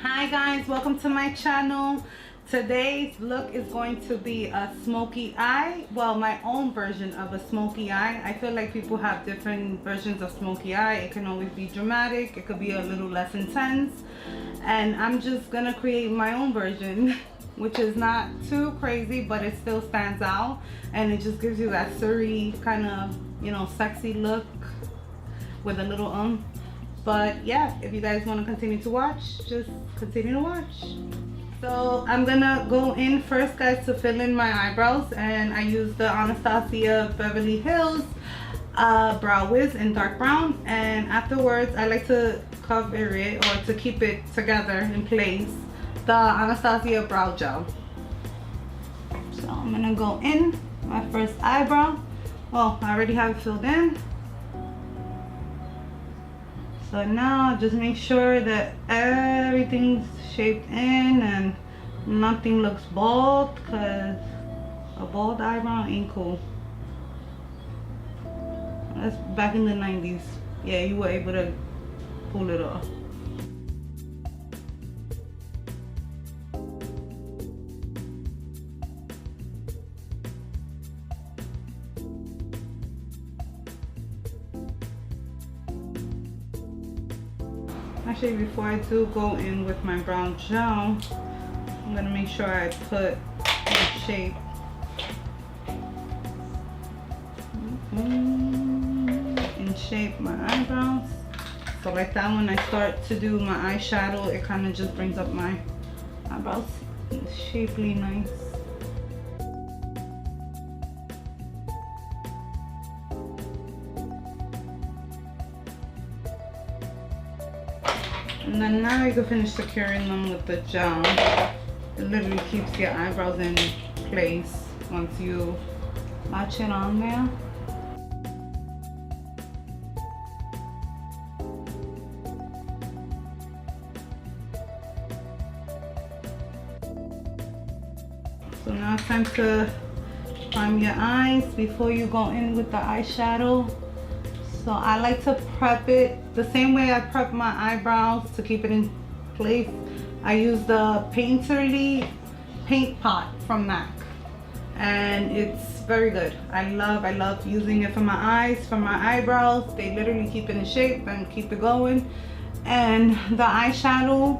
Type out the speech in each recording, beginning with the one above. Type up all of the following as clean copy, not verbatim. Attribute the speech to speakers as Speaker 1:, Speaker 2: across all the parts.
Speaker 1: Hi guys, welcome to my channel. Today's look is going to be a smoky eye. Well, my own version of a smoky eye. I feel like people have different versions of smoky eye. It can always be dramatic, it could be a little less intense, and I'm just gonna create my own version which is not too crazy, but it still stands out and it just gives you that suri kind of, you know, sexy look with a little But yeah, if you guys want to continue to watch, just continue to watch. So I'm gonna go in first, guys, to fill in my eyebrows, and I use the Anastasia Beverly Hills Brow Wiz in dark brown, and afterwards I like to cover it or to keep it together in place, the Anastasia Brow Gel. So I'm gonna go in my first eyebrow. Well, I already have it filled in. So now just make sure that everything's shaped in and nothing looks bald, because a bald eyebrow ain't cool. That's back in the 90s. Yeah, you were able to pull it off. Actually, before I do go in with my brown gel, I'm gonna make sure I put in shape. In shape my eyebrows. So like that, when I start to do my eyeshadow, it kind of just brings up my eyebrows shapely nice. And then now you can finish securing them with the gel. It literally keeps your eyebrows in place once you latch it on there. So now it's time to prime your eyes before you go in with the eyeshadow. So I like to prep it the same way I prep my eyebrows to keep it in place. I use the Painterly paint pot from MAC, and it's very good. I love using it for my eyes, for my eyebrows. They literally keep it in shape and keep it going. And the eyeshadow,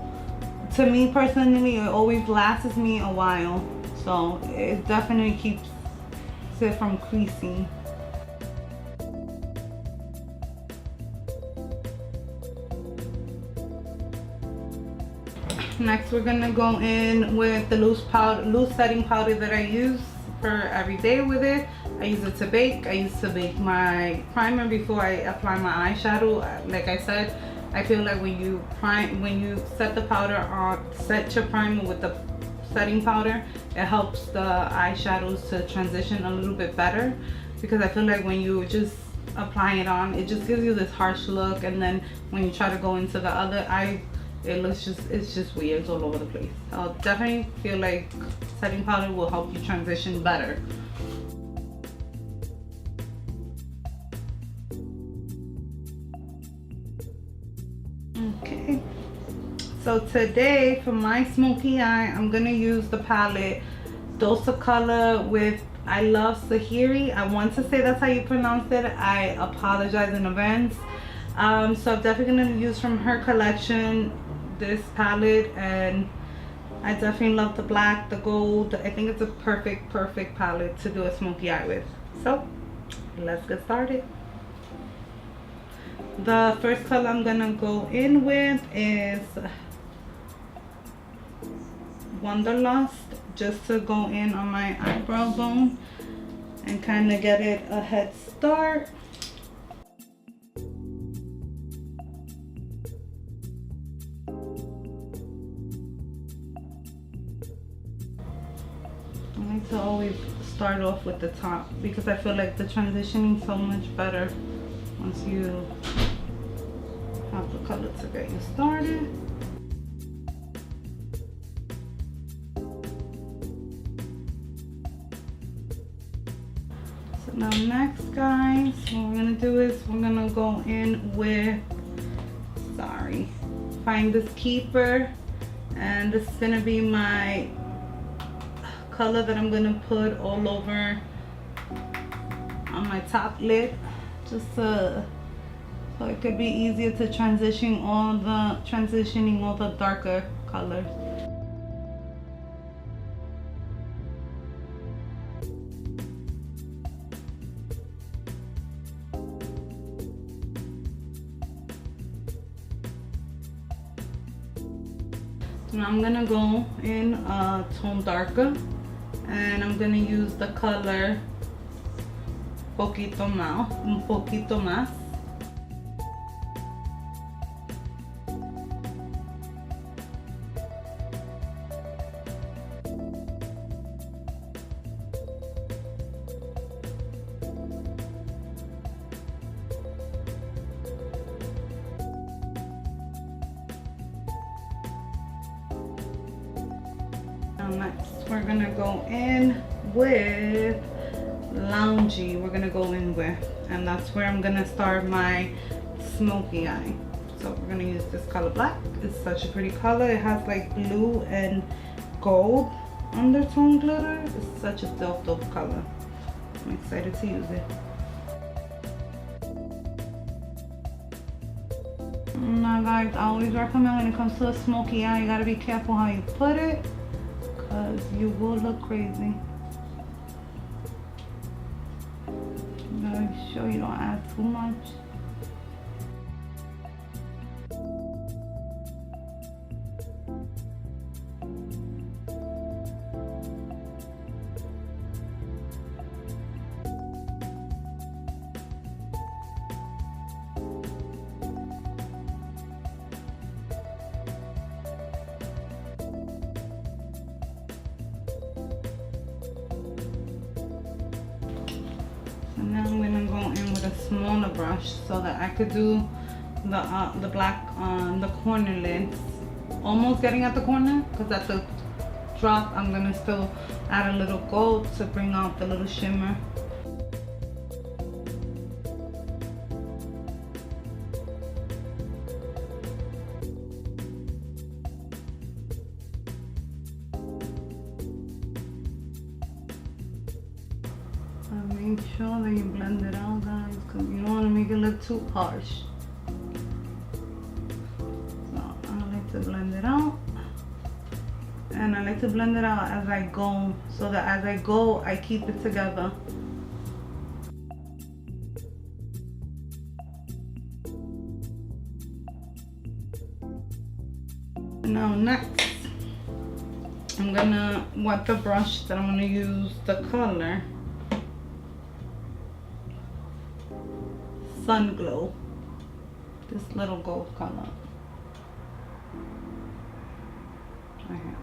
Speaker 1: to me personally, it always lasts me a while. So it definitely keeps it from creasing. Next, we're gonna go in with the loose setting powder that I use for every day with it. I use it to bake. I used to bake my primer before I apply my eyeshadow. Like I said, I feel like when you set the powder on, set your primer with the setting powder, it helps the eyeshadows to transition a little bit better, because I feel like when you just apply it on, it just gives you this harsh look, and then when you try to go into the other eye, it's just weird. It's all over the place. I'll definitely feel like setting powder will help you transition better. Okay, so today for my smoky eye, I'm gonna use the palette Dose of Color with IluvsarahiixDoseofcolors. I want to say that's how you pronounce it. I apologize in advance. So I'm definitely gonna use from her collection this palette, and I definitely love the black, the gold. I think it's a perfect palette to do a smoky eye with. So let's get started. The first color I'm gonna go in with is Wanderlust, just to go in on my eyebrow bone and kind of get it a head start. I like to always start off with the top, because I feel like the transitioning so much better once you have the color to get you started. So now next, guys, what we're gonna do is we're gonna go in with, find this keeper And this is gonna be my color that I'm gonna put all over on my top lid, just so it could be easier to transitioning all the darker colors. Now I'm gonna go in a tone darker, and I'm gonna use the color Poquito Mas. Next, we're gonna go in with Loungy. We're gonna go in with, and that's where I'm gonna start my Smokey Eye. So we're gonna use this color black. It's such a pretty color. It has like blue and gold undertone glitter. It's such a dope color. I'm excited to use it. Now guys, I always recommend when it comes to a Smokey Eye, you gotta be careful how you put it, because you will look crazy. You gotta be sure you don't add too much. And now I'm gonna go in with a smaller brush so that I could do the black on the corner lids, almost getting at the corner, because at the drop I'm gonna still add a little gold to bring out the little shimmer. Make sure that you blend it out, guys, because you don't want to make it look too harsh. So I like to blend it out, and I like to blend it out as I go, so that as I go I keep it together. Now next, I'm gonna wet the brush that I'm gonna use the color Sun Glow, this little gold color right here.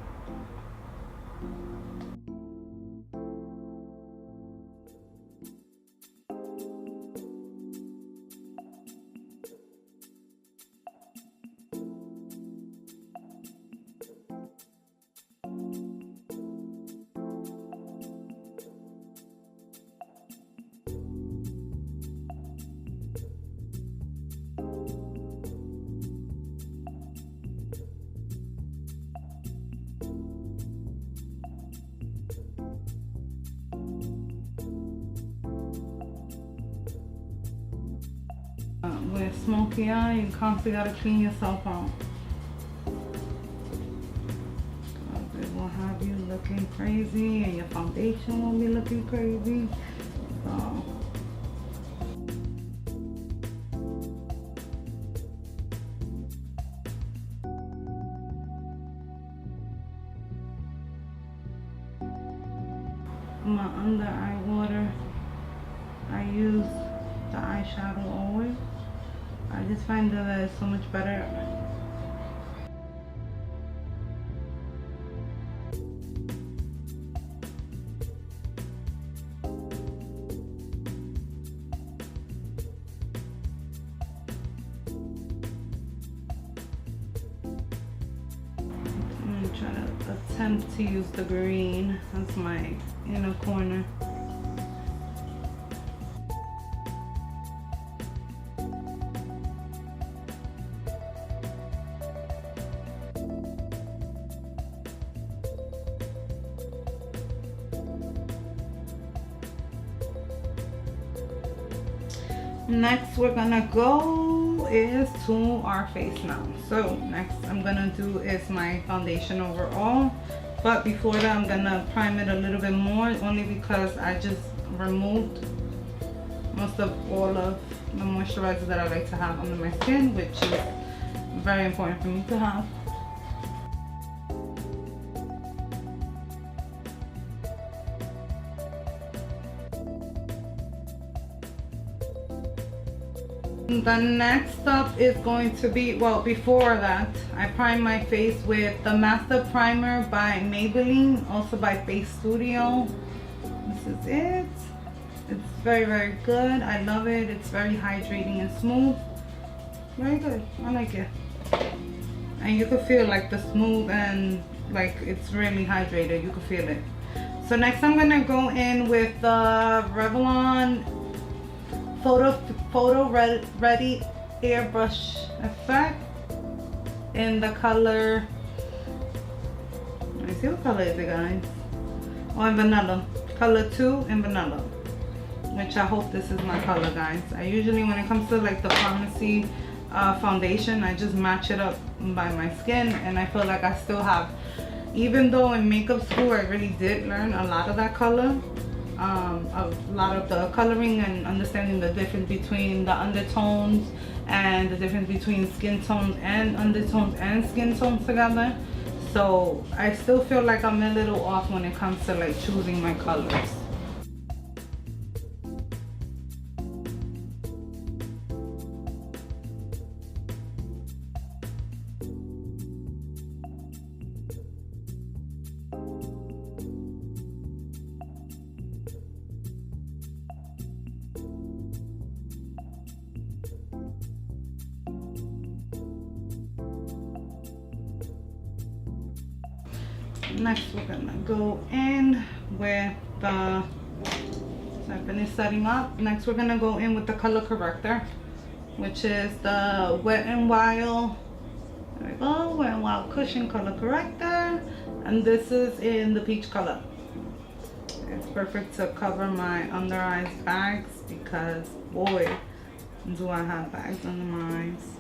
Speaker 1: With Smokey Eye, you constantly gotta clean yourself out. It will have you looking crazy, and your foundation will be looking crazy. So my under eye water, I use the eyeshadow always. I just find that it's so much better. I'm gonna try to attempt to use the green as my inner corner. Next we're gonna go is to our face now. So next I'm gonna do is my foundation overall, but before that I'm gonna prime it a little bit more, only because I just removed most of all of the moisturizer that I like to have under my skin, which is very important for me to have. The next step is going to be, well, before that, I prime my face with the Master Primer by Maybelline, also by FaceStudio. This is it. It's very, very good. I love it. It's very hydrating and smooth. Very good. I like it. And you can feel like the smooth and like it's really hydrated. You can feel it. So next I'm going to go in with the Relvon Photo Ready Airbrush Effect in the color, let me see what color is it, guys. Oh, in Vanilla. Color 2 in Vanilla. Which I hope this is my color, guys. I usually, when it comes to like the pharmacy foundation, I just match it up by my skin, and I feel like I still have, even though in makeup school I really did learn a lot of that color, a lot of the coloring and understanding the difference between the undertones and the difference between skin tones and undertones and skin tones together. So I still feel like I'm a little off when it comes to like choosing my colors. Next we're gonna go in with the, so I finished setting up. Next we're gonna go in with the color corrector, which is the Wet n Wild, there we go, Wet n Wild Cushion Color Corrector, and this is in the peach color. It's perfect to cover my under eyes bags, because boy do I have bags under my eyes.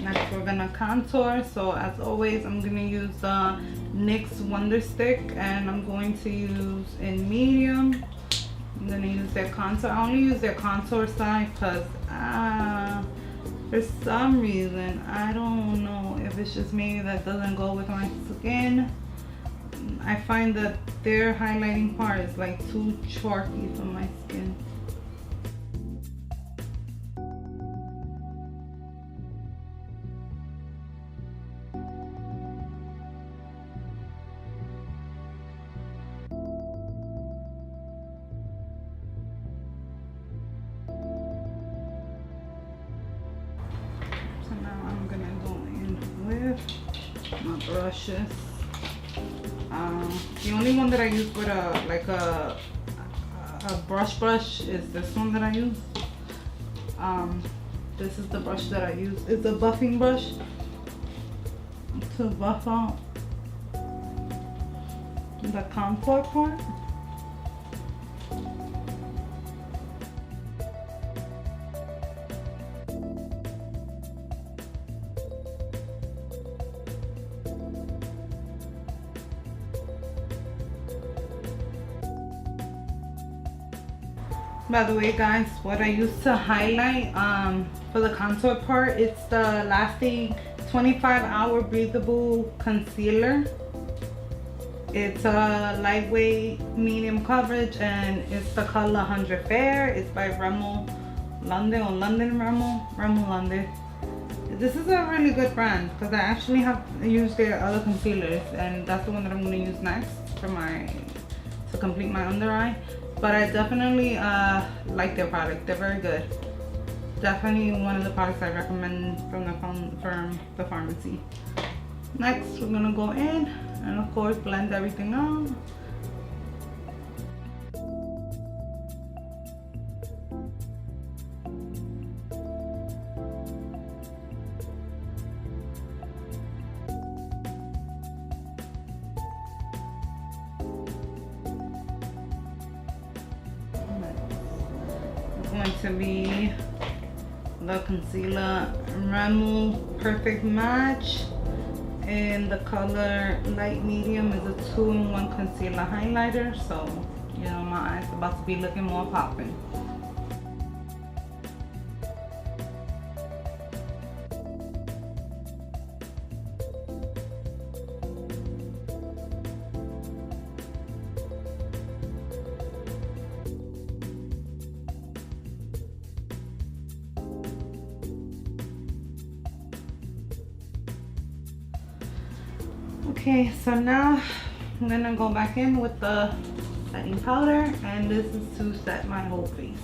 Speaker 1: Next we're gonna contour. So as always, I'm gonna use the NYX Wonder Stick, and I'm going to use in medium. I'm gonna use their contour. I only use their contour side because for some reason, I don't know if it's just me that doesn't go with my skin. I find that their highlighting part is like too chalky for my skin. My brushes. The only one that I use with a brush is this one that I use. This is the brush that I use. It's a buffing brush to buff out the contour part. By the way, guys, what I use to highlight for the contour part, it's the Lasting 25-Hour Breathable Concealer. It's a lightweight, medium coverage, and it's the color 100 Fair. It's by Rimmel London, or London Rimmel London. This is a really good brand because I actually have used their other concealers, and that's the one that I'm going to use next for to complete my under eye. But I definitely like their product. They're very good. Definitely one of the products I recommend from the pharmacy. Next, we're gonna go in and of course blend everything out. going to be the concealer Rimmel Perfect Match in the color light medium. Is a 2-in-1 concealer highlighter, so you know my eyes about to be looking more popping. Okay, so now I'm gonna go back in with the setting powder, and this is to set my whole face.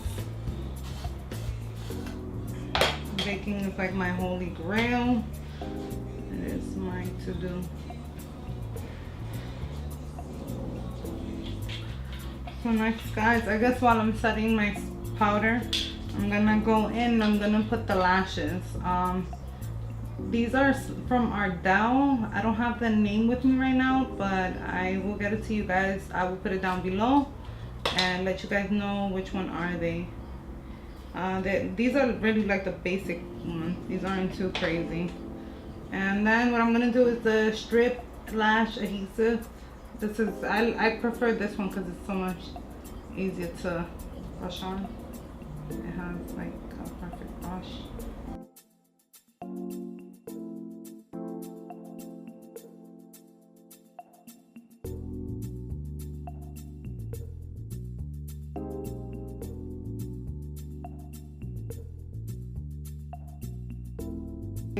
Speaker 1: Baking is like my holy grail. It is mine to do. So next, guys, I guess while I'm setting my powder, I'm gonna go in, I'm gonna put the lashes. These are from Ardell. I don't have the name with me right now, but I will get it to you guys. I will put it down below and let you guys know which one are they. These are really like the basic ones. These aren't too crazy. And then what I'm gonna do is the strip lash adhesive. This is I prefer this one because it's so much easier to brush on. It has like a perfect brush.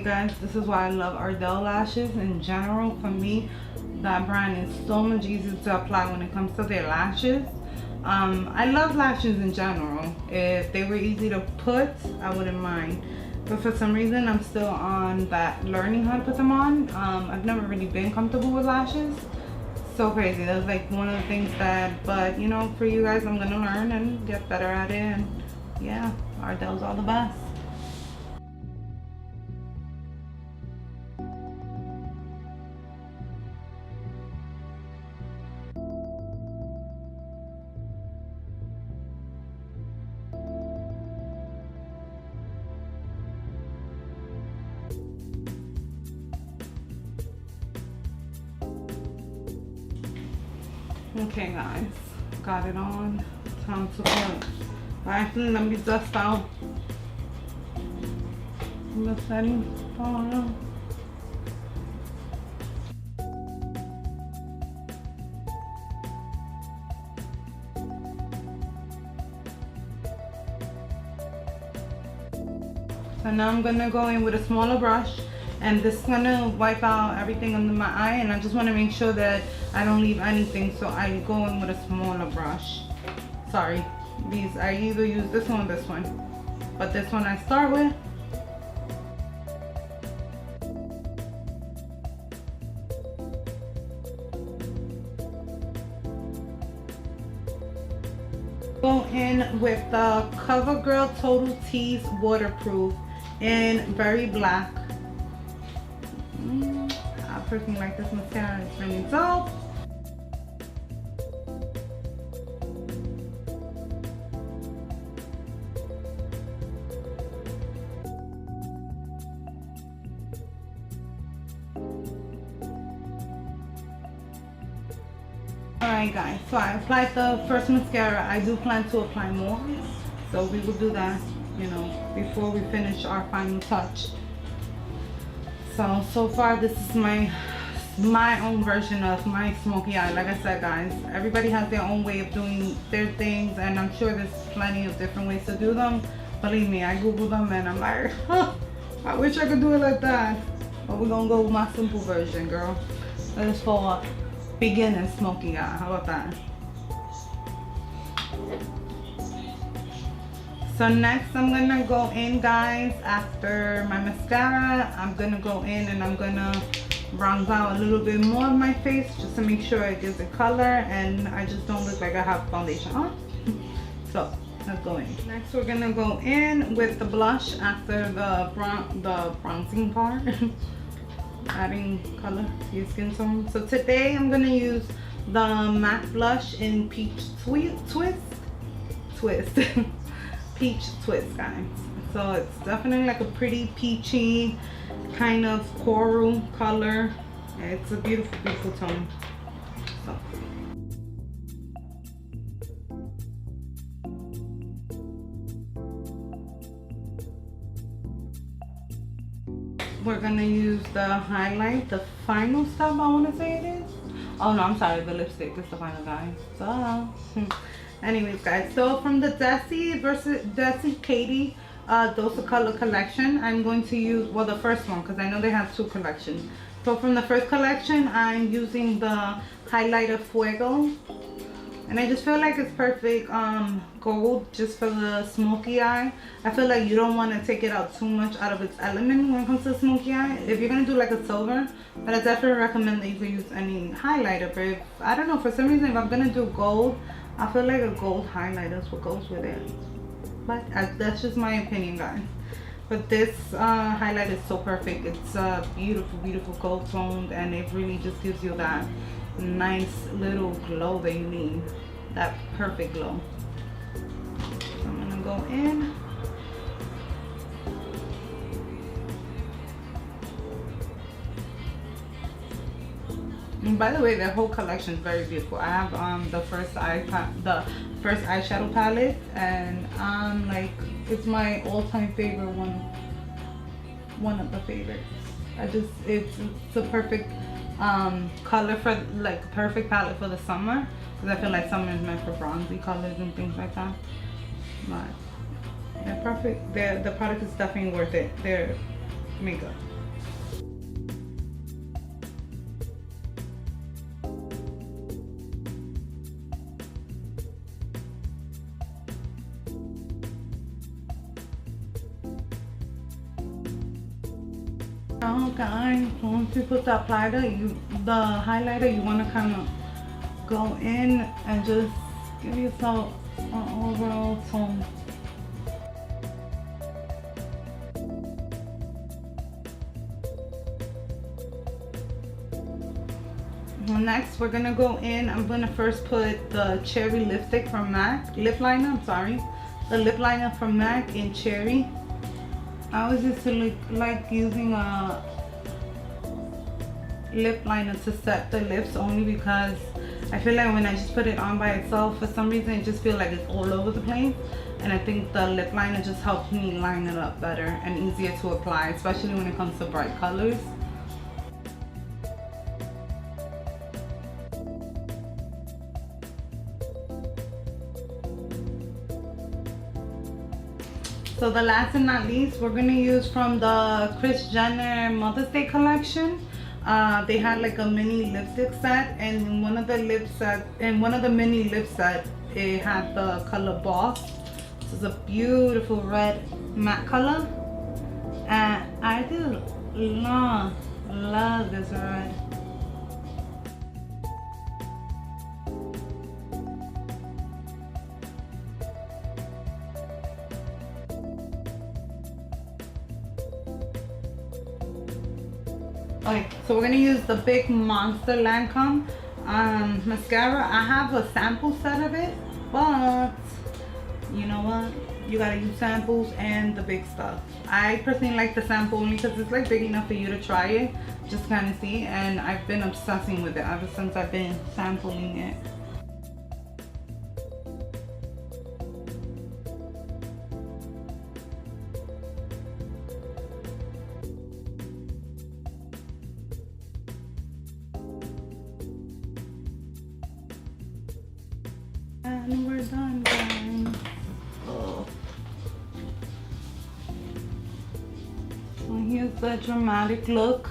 Speaker 1: Guys, this is why I love Ardell lashes in general. For me, that brand is so much easier to apply when it comes to their lashes. I love lashes in general. If they were easy to put, I wouldn't mind, but for some reason I'm still on that learning how to put them on. I've never really been comfortable with lashes. So crazy. That's like one of the things that, but you know, for you guys, I'm gonna learn and get better at it, and yeah, Ardell's all the best. Okay guys, got it on. Time to put. Actually, let me dust out the setting powder. So now I'm gonna go in with a smaller brush, and this is gonna wipe out everything under my eye, and I just want to make sure that I don't leave anything, so I go in with a smaller brush. Sorry, these I either use this one or this one, but this one I start with. Go in with the CoverGirl Total Tease Waterproof in Berry Black. I personally like this mascara, it's really dope. Alright guys, so I applied the first mascara. I do plan to apply more, so we will do that, you know, before we finish our final touch. So far this is my own version of my smoky eye. Like I said guys, everybody has their own way of doing their things, and I'm sure there's plenty of different ways to do them. Believe me, I googled them and I'm like, huh, I wish I could do it like that. But we're gonna go with my simple version, girl. That is for beginner smoky eye. How about that? So next I'm gonna go in, guys, after my mascara. I'm gonna go in and I'm gonna bronze out a little bit more of my face just to make sure it gives it color and I just don't look like I have foundation on. So let's go in. Next we're gonna go in with the blush after the bronzing part. Adding color to your skin tone. So today I'm gonna use the matte blush in Peach Twist. peach twist, guys. So it's definitely like a pretty peachy kind of coral color. It's a beautiful, beautiful tone. So. We're gonna use the highlight, the final step, I want to say it is. Oh no, I'm sorry, the lipstick is the final, guys. So, anyways, guys, so from the DesixKaty Doseofcolors collection, I'm going to use, well, the first one, because I know they have two collections. So from the first collection, I'm using the highlighter Fuego. And I just feel like it's perfect gold just for the smoky eye. I feel like you don't want to take it out too much out of its element when it comes to smoky eye. If you're going to do like a silver, but I definitely recommend that you could use any highlighter. But if, I don't know, for some reason, if I'm going to do gold, I feel like a gold highlighter is what goes with it. But that's just my opinion, guys. But this highlight is so perfect. It's beautiful, beautiful gold toned, and it really just gives you that nice little glow that you need, that perfect glow. So I'm gonna go in. And by the way, the whole collection is very beautiful. I have the first eyeshadow palette, and like, it's my all-time favorite one of the favorites. It's a perfect color for, like, perfect palette for the summer, because I feel like summer is meant for bronzy colors and things like that. But they're perfect. The product is definitely worth it. Their makeup. Oh, guys, once you put the highlighter, you want to kind of go in and just give yourself an overall tone. Well, next, we're gonna go in. I'm gonna first put the cherry lipstick from MAC, lip liner. I'm sorry, the lip liner from MAC in cherry. I always used to like using a lip liner to set the lips, only because I feel like when I just put it on by itself, for some reason it just feels like it's all over the place, and I think the lip liner just helps me line it up better and easier to apply, especially when it comes to bright colors. So the last and not least, we're gonna use from the Kris Jenner Mother's Day collection. They had like a mini lipstick set, and in one of the mini lip sets, it had the color Boss. This is a beautiful red matte color, and I just love this red. Okay, so we're gonna use the big Monster Lancome mascara. I have a sample set of it, but you know what? You gotta use samples and the big stuff. I personally like the sample only because it's like big enough for you to try it, just kind of see. And I've been obsessing with it ever since I've been sampling it. And we're done, guys. Oh. So here's the dramatic look.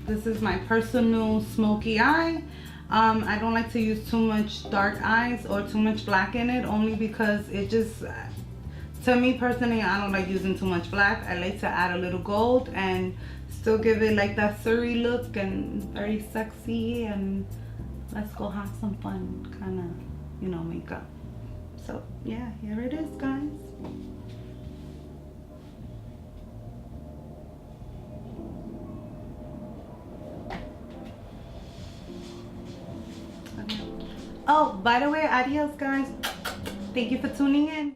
Speaker 1: This is my personal smoky eye. I don't like to use too much dark eyes or too much black in it, only because it just, to me personally, I don't like using too much black. I like to add a little gold and still give it like that surly look and very sexy, and let's go have some fun kind of, you know, makeup. So yeah, here it is, guys. Okay. Oh, by the way, adios, guys. Thank you for tuning in.